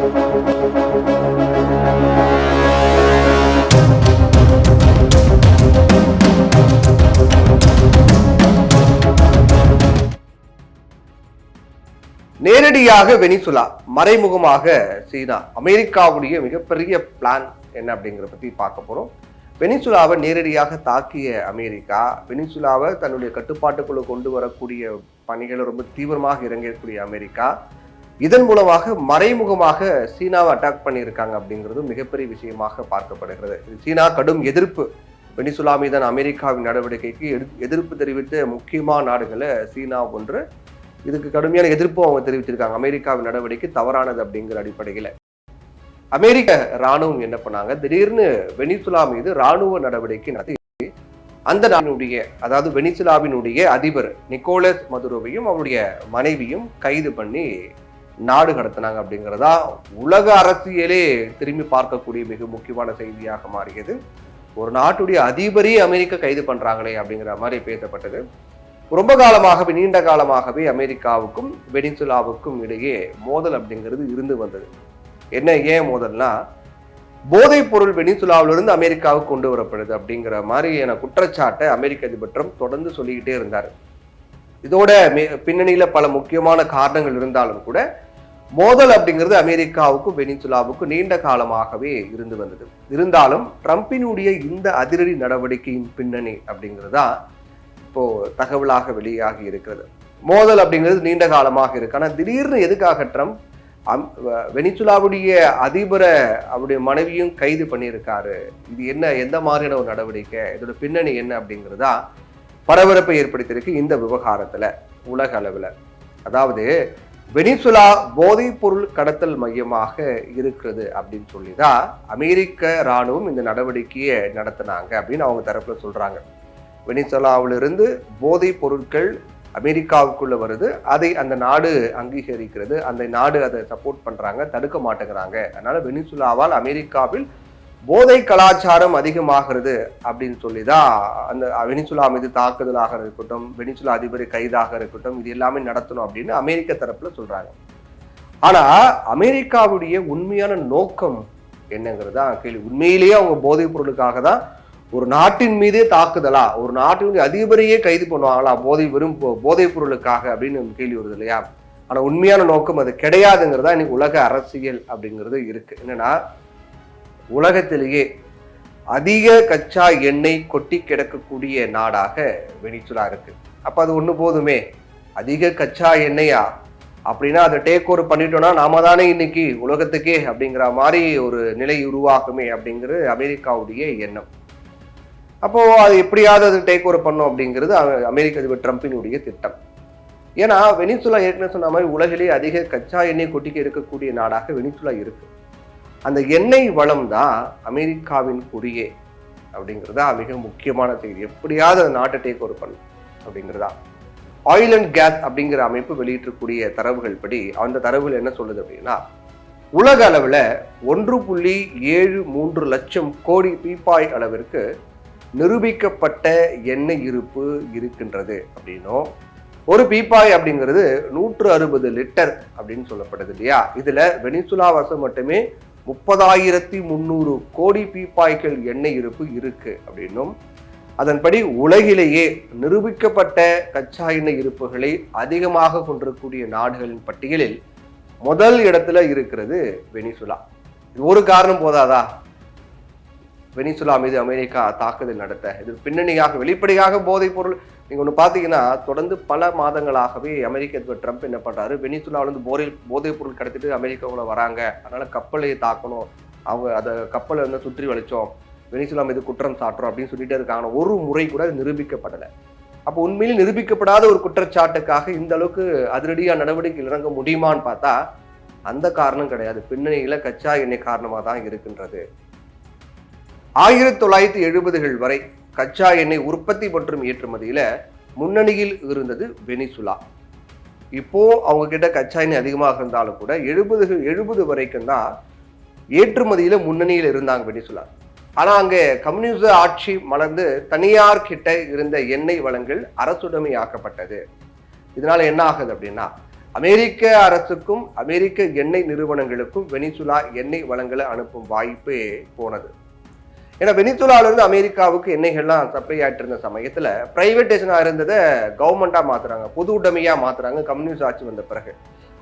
நேரடியாக வெனிசுலா, மறைமுகமாக சீனா, அமெரிக்காவுடைய மிகப்பெரிய பிளான் என்ன அப்படிங்கிற பத்தி பார்க்க போறோம். வெனிசுலாவை நேரடியாக தாக்கிய அமெரிக்கா, வெனிசுலாவை தன்னுடைய கட்டுப்பாட்டுக்குள்ள கொண்டு வரக்கூடிய பணிகளை ரொம்ப தீவிரமாக இறங்கக்கூடிய அமெரிக்கா, இதன் மூலமாக மறைமுகமாக சீனாவை அட்டாக் பண்ணியிருக்காங்க அப்படிங்கிறது மிகப்பெரிய விஷயமாக பார்க்கப்படுகிறது. சீனா கடும் எதிர்ப்பு, வெனிசுலா மீதான அமெரிக்காவின் நடவடிக்கைக்கு எதிர்ப்பு தெரிவித்த முக்கியமான நாடுகளை சீனா ஒன்று. இதுக்கு கடுமையான எதிர்ப்பும் அவங்க தெரிவிச்சிருக்காங்க. அமெரிக்காவின் நடவடிக்கை தவறானது அப்படிங்கிற அடிப்படையில் அமெரிக்க ராணுவம் என்ன பண்ணாங்க, திடீர்னு வெனிசுலா மீது ராணுவ நடவடிக்கை நடத்தி அந்த நாட்டினுடைய, அதாவது வெனிசுலாவினுடைய அதிபர் நிக்கோலஸ் மதுரோவையும் அவருடைய மனைவியும் கைது பண்ணி நாடு கடத்தினாங்க அப்படிங்கிறதா உலக அரசியலே திரும்பி பார்க்கக்கூடிய மிக முக்கியமான செய்தியாக மாறியது. ஒரு நாட்டுடைய அதிபரையே அமெரிக்கா கைது பண்றாங்களே அப்படிங்கிற மாதிரி பேசப்பட்டது. ரொம்ப காலமாகவே, நீண்ட காலமாகவே அமெரிக்காவுக்கும் வெனிசுலாவுக்கும் இடையே மோதல் அப்படிங்கிறது இருந்து வந்தது. என்ன, ஏன் மோதல்னா, போதைப் பொருள் வெனிசுலாவிலிருந்து அமெரிக்காவுக்கு கொண்டு வரப்படுது அப்படிங்கிற மாதிரியான குற்றச்சாட்டை அமெரிக்க அதிபர் ட்ரம்ப் தொடர்ந்து சொல்லிக்கிட்டே இருந்தார். இதோட பின்னணியில பல முக்கியமான காரணங்கள் இருந்தாலும் கூட மோதல் அப்படிங்கிறது அமெரிக்காவுக்கும் வெனிசுலாவுக்கும் நீண்ட காலமாகவே இருந்து வந்தது. இருந்தாலும் ட்ரம்பினுடைய இந்த அதிரடி நடவடிக்கையின் பின்னணி அப்படிங்கிறதா இப்போ தகவலாக வெளியாகி இருக்கிறது. மோதல் அப்படிங்கிறது நீண்ட காலமாக இருக்கு. ஆனா திடீர்னு எதுக்காக ட்ரம்ப் வெனிசுலாவுடைய அதிபரை அவருடைய மனைவியும் கைது பண்ணியிருக்காரு? இது என்ன, எந்த மாதிரியான ஒரு நடவடிக்கை, இதோட பின்னணி என்ன அப்படிங்கிறதா பரபரப்பை ஏற்படுத்தியிருக்கு இந்த விவகாரத்துல உலக அளவுல. அதாவது வெனிசுலா போதைப் பொருள் கடத்தல் மையமாக இருக்கிறது அப்படின்னு சொல்லிதான் அமெரிக்க ராணுவம் இந்த நடவடிக்கையை நடத்தினாங்க அப்படின்னு அவங்க தரப்புல சொல்றாங்க. வெனிசுலாவிலிருந்து போதைப் பொருட்கள் அமெரிக்காவுக்குள்ள வருது, அதை அந்த நாடு அங்கீகரிக்கிறது, அந்த நாடு அதை சப்போர்ட் பண்றாங்க, தடுக்க மாட்டேங்கிறாங்க. அதனால வெனிசுலாவால் அமெரிக்காவில் போதை கலாச்சாரம் அதிகமாகிறது அப்படின்னு சொல்லிதான் அந்த வெனிசுலா மீது தாக்குதலாக இருக்கட்டும், வெனிசுலா அதிபரை கைதாக இருக்கட்டும், இது எல்லாமே நடத்தணும் அப்படின்னு அமெரிக்க தரப்புல சொல்றாங்க. ஆனா அமெரிக்காவுடைய உண்மையான நோக்கம் என்னங்கிறதா கேள்வி. உண்மையிலேயே அவங்க போதைப் பொருளுக்காக தான் ஒரு நாட்டின் மீதே தாக்குதலா, ஒரு நாட்டினுடைய அதிபரையே கைது பண்ணுவாங்களா வெறும் போதைப் பொருளுக்காக அப்படின்னு கேள்வி வருது இல்லையா? ஆனா உண்மையான நோக்கம் அது கிடையாதுங்கிறதா இன்னைக்கு உலக அரசியல் அப்படிங்கிறது இருக்கு. என்னன்னா, உலகத்திலேயே அதிக கச்சா எண்ணெய் கொட்டி கிடக்கக்கூடிய நாடாக வெனிசுலா இருக்கு. அப்ப அது ஒண்ணு போதுமே, அதிக கச்சா எண்ணெயா அப்படின்னா அதை டேக் ஓவர் பண்ணிட்டோம்னா நாம தானே இன்னைக்கு உலகத்துக்கே அப்படிங்கிற மாதிரி ஒரு நிலை உருவாக்குமே அப்படிங்கிறது அமெரிக்காவுடைய எண்ணம். அப்போ அது எப்படியாவது அது டேக் ஓவர் பண்ணும் அப்படிங்கிறது அமெரிக்க அதிபர் ட்ரம்பினுடைய திட்டம். ஏன்னா வெனிசுலா ஏற்கனவே சொன்ன மாதிரி உலகிலேயே அதிக கச்சா எண்ணெய் கொட்டிக்க இருக்கக்கூடிய நாடாக வெனிசுலா இருக்கு. அந்த எண்ணெய் வளம் தான் அமெரிக்காவின் குறியே அப்படிங்கிறதா மிக முக்கியமான செய்தி. எப்படியாவது அந்த நாட்டை டேக் ஓவர் பண்ணும் அப்படிங்கிறதா ஆயில் அண்ட் கேஸ் அப்படிங்கிற அமைப்பு வெளியிட்டிருக்கூடிய தரவுகள் படி அந்த தரவுகள் என்ன சொல்லுது அப்படின்னா, உலக அளவுல 1.73 லட்சம் கோடி பீப்பாய் அளவிற்கு நிரூபிக்கப்பட்ட எண்ணெய் இருப்பு இருக்கின்றது அப்படின்னும், ஒரு பீப்பாய் அப்படிங்கிறது 160 லிட்டர் அப்படின்னு சொல்லப்படுது இல்லையா? இதுல வெனிசுலா வசம் மட்டுமே 30,300 கோடி பீப்பாய்கள் எண்ணெய் இருப்பு இருக்கு அப்படின்னும், அதன்படி உலகிலேயே நிரூபிக்கப்பட்ட கச்சா எண்ணெய் இருப்புகளை அதிகமாக கொண்டிருக்கக்கூடிய நாடுகளின் பட்டியலில் முதல் இடத்துல இருக்கிறது வெனிசுலா. இது ஒரு காரணம் போதாதா வெனிசுலா மீது அமெரிக்கா தாக்குதல் நடத்த? இது பின்னணியாக வெளிப்படையாக போதைப் பொருள். நீங்க ஒண்ணு பாத்தீங்கன்னா, தொடர்ந்து பல மாதங்களாகவே அமெரிக்க அதிபர் ட்ரம்ப் என்ன பண்றாரு, வெனிசுலாவில இருந்து போதைப் பொருள் கடத்திட்டு அமெரிக்காவுல வராங்க, அதனால கப்பலை தாக்கணும், அவங்க அதை கப்பலை வந்து சுற்றி வளைச்சோம், வெனிசுலா மீது குற்றம் சாட்டுறோம் அப்படின்னு சொல்லிட்டே இருக்காங்க. ஒரு முறை கூட நிரூபிக்கப்படலை. அப்போ உண்மையில் நிரூபிக்கப்படாத ஒரு குற்றச்சாட்டுக்காக இந்த அளவுக்கு அதிரடியா நடவடிக்கை இறங்க முடியுமான்னு பார்த்தா அந்த காரணம் கிடையாது. பின்னணியில கச்சா எண்ணெய் காரணமா தான் இருக்கின்றது. 1970கள் வரை கச்சா எண்ணெய் உற்பத்தி மற்றும் ஏற்றுமதியில முன்னணியில் இருந்தது வெனிசுலா. இப்போ அவங்க கிட்ட கச்சா எண்ணெய் அதிகமாக இருந்தாலும் கூட 70 வரைக்கும் தான் ஏற்றுமதியில முன்னணியில் இருந்தாங்க வெனிசுலா. ஆனா அங்க கம்யூனிச ஆட்சி மலர்ந்து தனியார் கிட்ட இருந்த எண்ணெய் வளங்கள் அரசுடைமையாக்கப்பட்டது. இதனால என்ன ஆகுது அப்படின்னா, அமெரிக்க அரசுக்கும் அமெரிக்க எண்ணெய் நிறுவனங்களுக்கும் வெனிசுலா எண்ணெய் வளங்களை அனுப்பும் வாய்ப்பே போனது. ஏன்னா வெனிசுலால இருந்து அமெரிக்காவுக்கு எண்ணெய்கள்லாம் சப்ளை ஆயிட்டு இருந்த சமயத்துல பிரைவேட்டேஷனா இருந்ததை கவர்மெண்டா மாத்துறாங்க, பொது உடைமையா மாத்துறாங்க கம்யூனிஸ்ட் ஆட்சி வந்த பிறகு.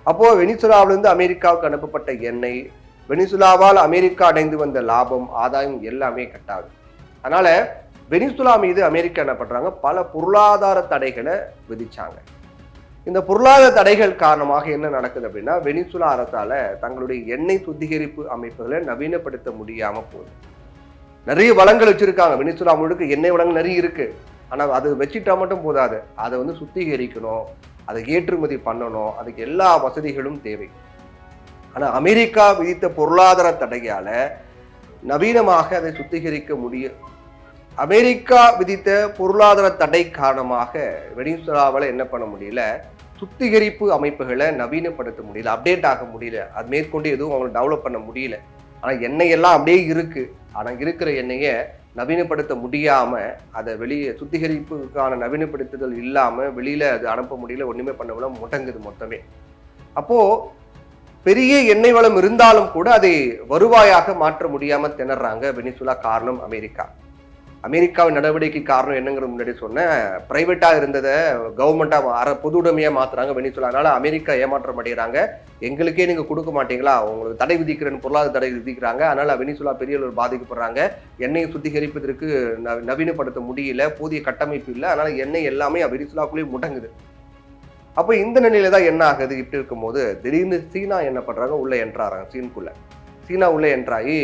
அப்போ வெனிசுலாவிலிருந்து அமெரிக்காவுக்கு அனுப்பப்பட்ட எண்ணெய், வெனிசுலாவால் அமெரிக்கா அடைந்து வந்த லாபம், ஆதாயம் எல்லாமே கட்டாது. அதனால வெனிசுலா மீது அமெரிக்கா என்ன பண்றாங்க, பல பொருளாதார தடைகளை விதிச்சாங்க. இந்த பொருளாதார தடைகள் காரணமாக என்ன நடக்குது அப்படின்னா, வெனிசுலா அரசால தங்களுடைய எண்ணெய் சுத்திகரிப்பு அமைப்புகளை நவீனப்படுத்த முடியாம போகுது. நிறைய வளங்கள் வச்சிருக்காங்க, வெனிசுலா முழுக்க எண்ணெய் வளங்கள் நிறைய இருக்கு. ஆனா அது வச்சுட்டா மட்டும் போதாது, அதை சுத்திகரிக்கணும், அதை ஏற்றுமதி பண்ணணும், அதுக்கு எல்லா வசதிகளும் தேவை. ஆனா அமெரிக்கா விதித்த பொருளாதார தடையால நவீனமாக அதை சுத்திகரிக்க முடியும். அமெரிக்கா விதித்த பொருளாதார தடை காரணமாக வெனிசுலாவில் என்ன பண்ண முடியல, சுத்திகரிப்பு அமைப்புகளை நவீனப்படுத்த முடியல, அப்டேட் ஆக முடியல, அது மேற்கொண்டு எதுவும் அவங்களை டெவலப் பண்ண முடியல. ஆனா எண்ணெய் எல்லாம் அப்படியே இருக்கு, ஆனா இருக்கிற எண்ணெயை நவீனப்படுத்த முடியாம, அதை வெளியே சுத்திகரிப்புக்கான நவீனப்படுத்துதல் இல்லாம வெளியில அது அனுப்ப முடியல, ஒண்ணுமே பண்ண முடியல, முடங்குது மொத்தமே. அப்போ பெரிய எண்ணெய் வளம் இருந்தாலும் கூட அதை வருவாயாக மாற்ற முடியாம திணறாங்க வெனிசுலா. காரணம் அமெரிக்கா. அமெரிக்காவின் நடவடிக்கை காரணம் என்னங்கிறது முன்னாடி சொன்ன, பிரைவேட்டா இருந்ததை கவர்மெண்டா பொது உடைமையா மாத்துறாங்க வெனிசுலா. அதனால அமெரிக்கா ஏமாற்றம் அடைகிறாங்க, எங்களுக்கே நீங்க கொடுக்க மாட்டீங்களா, உங்களுக்கு தடை விதிக்கிறேன்னு பொருளாதார தடை விதிக்கிறாங்க. அதனால வெனிசுலா பெரிய அளவில் பாதிக்கப்படுறாங்க. எண்ணெயை சுத்திகரிப்பதற்கு நவீனப்படுத்த முடியல, போதிய கட்டமைப்பு இல்லை, அதனால எண்ணெய் எல்லாமே வெனிசுலாக்குள்ளேயே முடங்குது. அப்போ இந்த நிலையில தான் என்ன ஆகுது, இப்படி இருக்கும்போது திடீர்னு சீனா என்ன பண்றாங்க, உள்ள என்ட்ராங்க. சீனா உள்ள என்ட்ராகி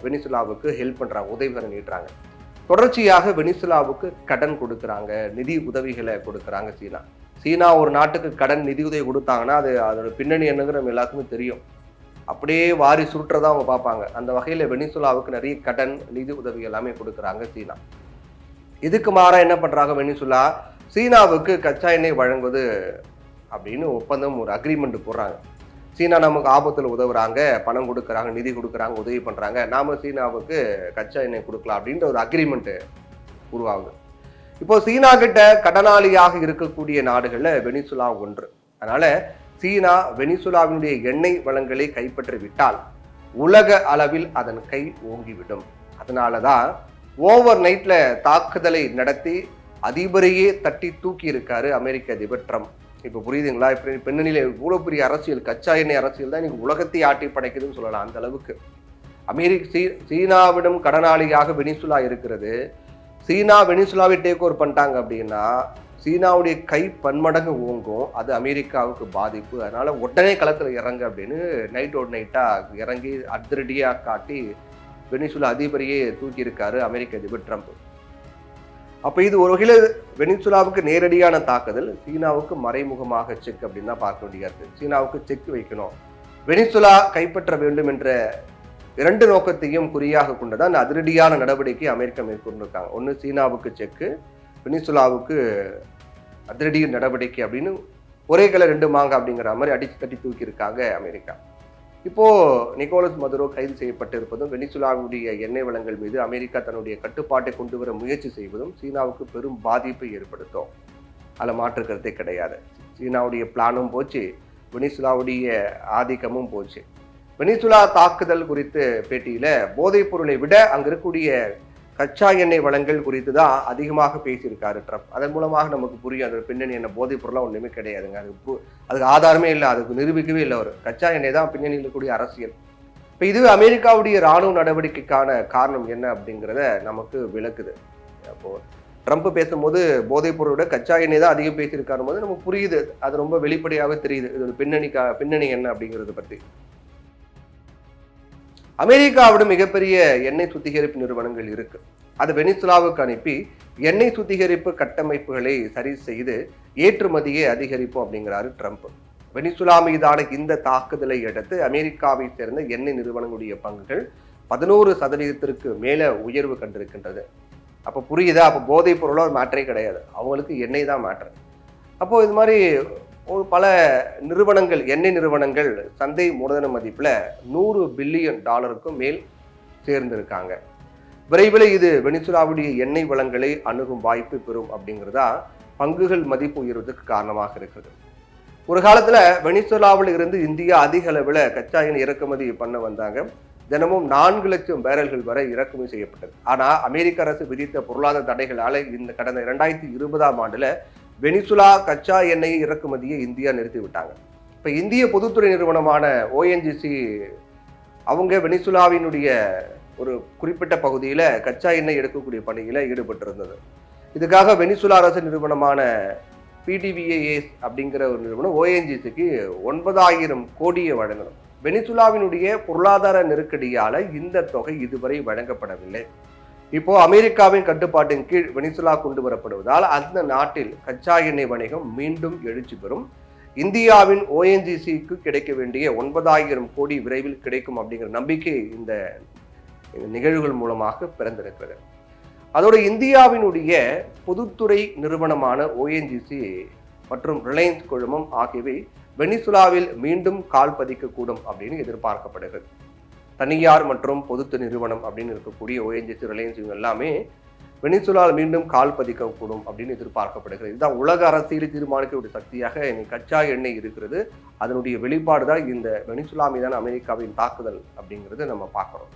வெனிசுலாவுக்கு ஹெல்ப் பண்றாங்க, உதவிகளை நீட்டுறாங்க. தொடர்ச்சியாக வெனிசுலாவுக்கு கடன் கொடுக்குறாங்க, நிதி உதவிகளை கொடுக்குறாங்க சீனா ஒரு நாட்டுக்கு கடன் நிதி உதவி கொடுத்தாங்கன்னா அது அதோட பின்னணி என்னங்கிற நம்ம எல்லாருக்குமே தெரியும். அப்படியே வாரி சுருட்டுறதா அவங்க பார்ப்பாங்க. அந்த வகையில வெனிசுலாவுக்கு நிறைய கடன் நிதி உதவி எல்லாமே கொடுக்குறாங்க சீனா. இதுக்கு மாறா என்ன பண்றாங்க வெனிசுலா, சீனாவுக்கு கச்சா எண்ணெய் வழங்குவது அப்படின்னு ஒப்பந்தம், ஒரு அக்ரிமெண்ட் போடுறாங்க. சீனா நமக்கு ஆபத்தில் உதவுறாங்க, பணம் கொடுக்குறாங்க, நிதி கொடுக்குறாங்க, உதவி பண்ணுறாங்க, நாம சீனாவுக்கு கச்சா எண்ணெய் கொடுக்கலாம் அப்படின்ற ஒரு அக்ரிமெண்ட் உருவாகுது. இப்போ சீனா கிட்ட கடனாளியாக இருக்கக்கூடிய நாடுகளில் வெனிசுலா ஒன்று. அதனால சீனா வெனிசுலாவினுடைய எண்ணெய் வளங்களை கைப்பற்றி விட்டால் உலக அளவில் அதன் கை ஓங்கிவிடும். அதனாலதான் ஓவர் நைட்ல தாக்குதலை நடத்தி அதிபரையே தட்டி தூக்கி இருக்காரு அமெரிக்க அதிபர் ட்ரம்ப். இப்ப புரியுதுங்களா, இப்ப பின்னணியில இவ்வளவு பெரிய அரசியல், கச்சா எண்ணெய் அரசியல் தான் இன்னைக்கு உலகத்தை ஆட்டி படைக்குதுன்னு சொல்லலாம். அந்த அளவுக்கு சீனாவிடம் கடனாளியாக வெனிசுலா இருக்கிறது. சீனா வெனிசுலாவை டேக் ஓவர் பண்ணிட்டாங்க அப்படின்னா சீனாவுடைய கை பன்மடங்கு ஓங்கும், அது அமெரிக்காவுக்கு பாதிப்பு. அதனால உடனே களத்துல இறங்க அப்படின்னு நைட்டோட நைட்டா இறங்கி அதிரடியா காட்டி வெனிசுலா அதிபரையே தூக்கி இருக்காரு அமெரிக்க அதிபர் ட்ரம்ப். அப்ப இது ஒரு வகையில வெனிசுலாவுக்கு நேரடியான தாக்குதல், சீனாவுக்கு மறைமுகமாக செக் அப்படின்னு தான் பார்க்க வேண்டியது. சீனாவுக்கு செக் வைக்கணும், வெனிசுலா கைப்பற்ற வேண்டும் என்ற இரண்டு நோக்கத்தையும் குறியாக கொண்டுதான் அதிரடியான நடவடிக்கை அமெரிக்கா மேற்கொண்டிருக்காங்க. ஒன்று சீனாவுக்கு செக்கு, வெனிசுலாவுக்கு அதிரடி நடவடிக்கை அப்படின்னு ஒரே கலர் ரெண்டு மாங்க அப்படிங்கிற மாதிரி அடிச்சு தட்டி தூக்கி இருக்காங்க அமெரிக்கா. இப்போ நிக்கோலஸ் மதுரோ கைது செய்யப்பட்டிருப்பதும், வெனிசுலாவுடைய எண்ணெய் வளங்கள் மீது அமெரிக்கா தன்னுடைய கட்டுப்பாட்டை கொண்டு வர முயற்சி செய்வதும் சீனாவுக்கு பெரும் பாதிப்பை ஏற்படுத்தும். அதில் மாற்று கருத்தே கிடையாது. சீனாவுடைய பிளானும் போச்சு, வெனிசுலாவுடைய ஆதிக்கமும் போச்சு. வெனிசுலா தாக்குதல் குறித்து பேட்டியில போதைப் பொருளை விட அங்க இருக்கக்கூடிய கச்சா எண்ணெய் வளங்கள் குறித்து தான் அதிகமாக பேசியிருக்காரு ட்ரம்ப். அதன் மூலமாக நமக்கு புரியும் அதோட பின்னணி என்ன. போதைப் பொருளாக ஒன்றுமே கிடையாதுங்க, அதுக்கு ஆதாரமே இல்லை, அதுக்கு நிரூபிக்கவே இல்லை. ஒரு கச்சா எண்ணெய் தான் பின்னணியில் இருக்கக்கூடிய அரசியல். இப்போ இது அமெரிக்காவுடைய இராணுவ நடவடிக்கைக்கான காரணம் என்ன அப்படிங்கிறத நமக்கு விளக்குது. அப்போ ட்ரம்ப் பேசும்போது போதைப் பொருளோட கச்சா எண்ணெய் தான் அதிகம் பேசியிருக்காரு போது நமக்கு புரியுது, அது ரொம்ப வெளிப்படையாக தெரியுது இதோட பின்னணி என்ன அப்படிங்கிறத பற்றி. அமெரிக்காவோட மிகப்பெரிய எண்ணெய் சுத்திகரிப்பு நிறுவனங்கள் இருக்கு. அது வெனிசுலாவுக்கு அனுப்பி எண்ணெய் சுத்திகரிப்பு கட்டமைப்புகளை சரி செய்து ஏற்றுமதியை அதிகரிப்போம் அப்படிங்கிறாரு ட்ரம்ப். வெனிசுலா மீதான இந்த தாக்குதலை அடுத்து அமெரிக்காவை சேர்ந்த எண்ணெய் நிறுவனங்களுடைய பங்குகள் 11% மேல உயர்வு கண்டிருக்கின்றது. அப்ப புரியுதா, அப்ப போதைப் பொருளோ ஒரு மேட்டரே கிடையாது, அவங்களுக்கு எண்ணெய் தான் மேட்டர். அப்போ இது மாதிரி பல நிறுவனங்கள், எண்ணெய் நிறுவனங்கள் சந்தை மூலதன மதிப்புல $100 பில்லியன் மேல் சேர்ந்திருக்காங்க. விரைவில் இது வெனிசுலாவுடைய எண்ணெய் வளங்களை அணுகும் வாய்ப்பு பெறும் அப்படிங்கிறதா பங்குகள் மதிப்பு உயர்வதற்கு காரணமாக இருக்கிறது. ஒரு காலத்துல வெனிசுலாவில் இருந்து இந்தியா அதிக அளவில் கச்சா எண்ணெய் இறக்குமதி பண்ண வந்தாங்க. தினமும் 4 லட்சம் பேரல்கள் வரை இறக்குமதி செய்யப்பட்டது. ஆனா அமெரிக்க அரசு விதித்த பொருளாதார தடைகளால இந்த கடந்த 2020ஆம் ஆண்டுல வெனிசுலா கச்சா எண்ணெய் இறக்குமதியை இந்தியா நிறுத்தி விட்டாங்க. இப்ப இந்திய பொதுத்துறை நிறுவனமான ONGC அவங்க வெனிசுலாவினுடைய ஒரு குறிப்பிட்ட பகுதியில கச்சா எண்ணெய் எடுக்கக்கூடிய பணியில ஈடுபட்டிருந்தது. இதுக்காக வெனிசுலா அரசு நிறுவனமான PDVSA அப்படிங்கிற ஒரு நிறுவனம் ONGCக்கு 9,000 கோடியை வழங்கணும். வெனிசுலாவினுடைய பொருளாதார நெருக்கடியால இந்த தொகை இதுவரை வழங்கப்படவில்லை. இப்போ அமெரிக்காவின் கட்டுப்பாட்டின் கீழ் வெனிசுலா கொண்டு வரப்படுவதால் அந்த நாட்டில் கச்சா எண்ணெய் வணிகம் மீண்டும் எழுச்சி பெறும். இந்தியாவின் ONGCக்கு கிடைக்க வேண்டிய 9,000 கோடி விரைவில் கிடைக்கும் அப்படிங்கிற நம்பிக்கை இந்த நிகழ்வுகள் மூலமாக பிறந்திருக்கிறது. அதோடு இந்தியாவினுடைய பொதுத்துறை நிறுவனமான ONGC மற்றும் ரிலையன்ஸ் குழுமம் ஆகியவை வெனிசுலாவில் மீண்டும் கால் பதிக்கக்கூடும் அப்படின்னு எதிர்பார்க்கப்படுகிறது. தனியார் மற்றும் பொதுத்துறை நிறுவனம் அப்படின்னு இருக்கக்கூடிய ONGC, ரிலையன்ஸ் இவங்க எல்லாமே வெனிசுலாவில் மீண்டும் கால் பதிக்கக்கூடும் அப்படின்னு எதிர்பார்க்கப்படுகிறது. இதுதான் உலக அரசியலை தீர்மானிக்கக்கூடிய சக்தியாக கச்சா எண்ணெய் இருக்கிறது. அதனுடைய வெளிப்பாடு தான் இந்த வெனிசுலா மீதான அமெரிக்காவின் தாக்குதல் அப்படிங்கிறது நம்ம பார்க்குறோம்.